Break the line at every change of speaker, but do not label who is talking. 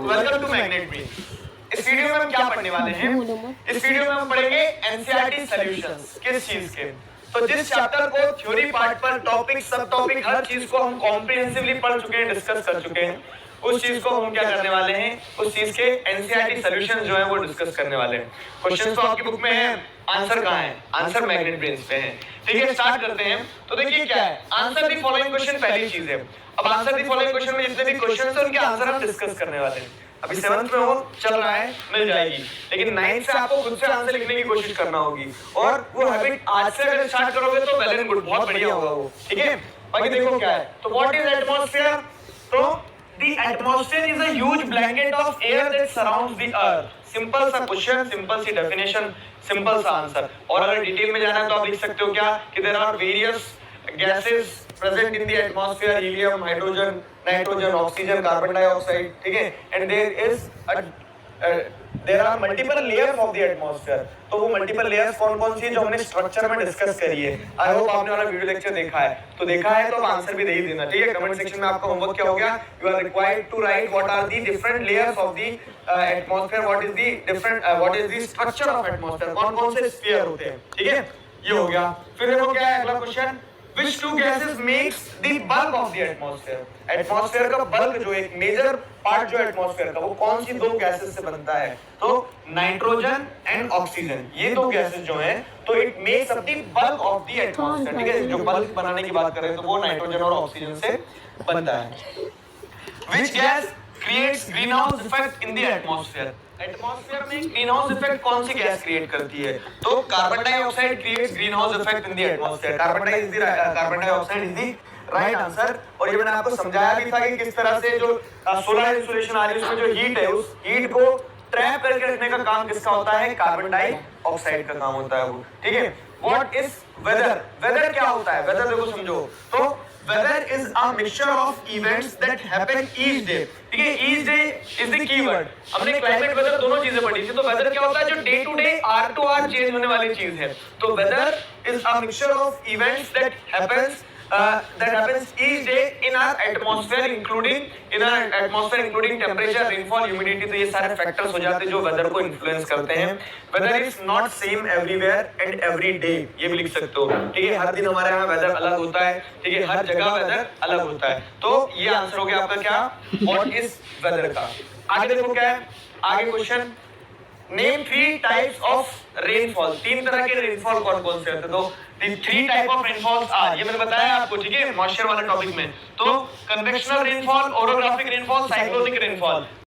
Welcome to magnet brain. इस video में हम क्या पढ़ने वाले हैं? इस वीडियो में हम पढ़ेंगे एनसीईआरटी सॉल्यूशंस। किस चीज के? तो जिस चैप्टर को थ्योरी पार्ट पर टॉपिक सब टॉपिक हर चीज को हम कॉम्प्रिहेंसिवली पढ़ चुके हैं, डिस्कस कर चुके हैं, उस चीज को हम क्या करने वाले हैं, उस चीज के एनसीईआरटी सॉल्यूशंस जो है वो डिस्कस करने वाले हैं। क्वेश्चंस तो आपकी बुक में है, आंसर कहां है? आंसर मैग्नेट ब्रेन पे है। ठीक है, स्टार्ट करते हैं। तो देखिए क्या है, आंसर द फॉलोइंग क्वेश्चन पहली चीज है। अब आंसर द फॉलोइंग क्वेश्चन में जितने भी क्वेश्चंस हैं उनके आंसर हम डिस्कस करने वाले हैं। अभी 7th में हो चल रहा है, मिल जाएगी, लेकिन 9th से आपको खुद से आंसर लिखने की कोशिश करना होगी, और वो हैबिट आज से अगर स्टार्ट करोगे तो वेल एंड गुड, बहुत बढ़िया होगा वो। ठीक है, बाकी देखो क्या है। तो व्हाट इज एटमॉस्फेयर? तो the atmosphere is a huge blanket of air that surrounds the earth. Simple सा क्वेश्चन, सिंपल सी डेफिनेशन, सिंपल सा आंसर। और अगर डिटेल में जाना है तो आप लिख सकते हो क्या कि there are various gases present in the atmosphere, helium, hydrogen, nitrogen, oxygen, carbon dioxide. ठीक है, and there are multiple layers of the atmosphere. तो वो मल्टीपल लेयर्स कौन कौन सी है जो हमने स्ट्रक्चर में डिस्कस करी है? आई होप आपने वाला वीडियो लेक्चर देखा है, तो देखा है तो आंसर भी दे ही देना। ठीक है, कमेंट सेक्शन में आपका होमवर्क क्या हो गया? You are required to write what are the different layers of the atmosphere, what is the different what is the structure of atmosphere, कौन कौन से स्फीयर होते हैं। ठीक है, ये हो गया। फिर देखो क्या है अगला question, Which two gases makes the bulk of the atmosphere? Atmosphere का बल्क जो एक मेजर पार्ट जो एटमॉस्फेयर का, वो कौन सी दो गैसेस से बनता है? तो नाइट्रोजन एंड ऑक्सीजन, ये दो गैसेस जो हैं, तो it makes up the bulk of the atmosphere. ठीक है, जो बल्क बनाने की बात कर रहे हैं तो वो नाइट्रोजन और ऑक्सीजन से बनता है। Which gas creates greenhouse effect in the atmosphere? Atmosphere में ग्रीन हाउस इफेक्ट कौन सी गैस क्रिएट करती है? तो carbon dioxide creates green house effect in the atmosphere. Carbon dioxide is the right answer. और ये मैंने आपको समझाया भी था कि किस तरह से जो सोलर इंसुलेशन आ रही है उसमें जो हीट है, उस हीट को ट्रैप करके रखने का काम किसका होता है? कार्बन डाइऑक्साइड का काम होता है वो। ठीक है, व्हाट इज वेदर? वेदर क्या होता है? वेदर देखो समझो, तो weather is a mixture of events that happen each day। ठीक है, each day is the keyword। हमने क्लाइमेट वेदर दोनों चीजें पढ़ी थी। तो वेदर क्या होता है? जो day to day hour to hour change होने वाली चीज है। तो weather is a mixture of events that happens each day in our atmosphere, including temperature, rainfall, humidity। तो ये सारे फैक्टर्स हो जाते हैं जो वेदर को इन्फ्लुएंस करते हैं। Weather is not same everywhere and every day, ये भी लिख सकते हो। ठीक है, हर दिन हमारे यहाँ वेदर अलग होता है। ठीक है, हर जगह वेदर अलग होता है। तो ये आंसर हो गया आपका क्या, व्हाट इज वेदर का। आगे देखो क्या है, आगे question, name 3 types of rainfall. 3 तरह के रेनफॉल कौन कौन से होते हैं? तो 3 टाइप ऑफ रेनफॉल्स आर, ये मैंने बताया आपको। ठीक है, मॉइस्चर वाले टॉपिक में। तो convectional rainfall, orographic rainfall, cyclonic rainfall.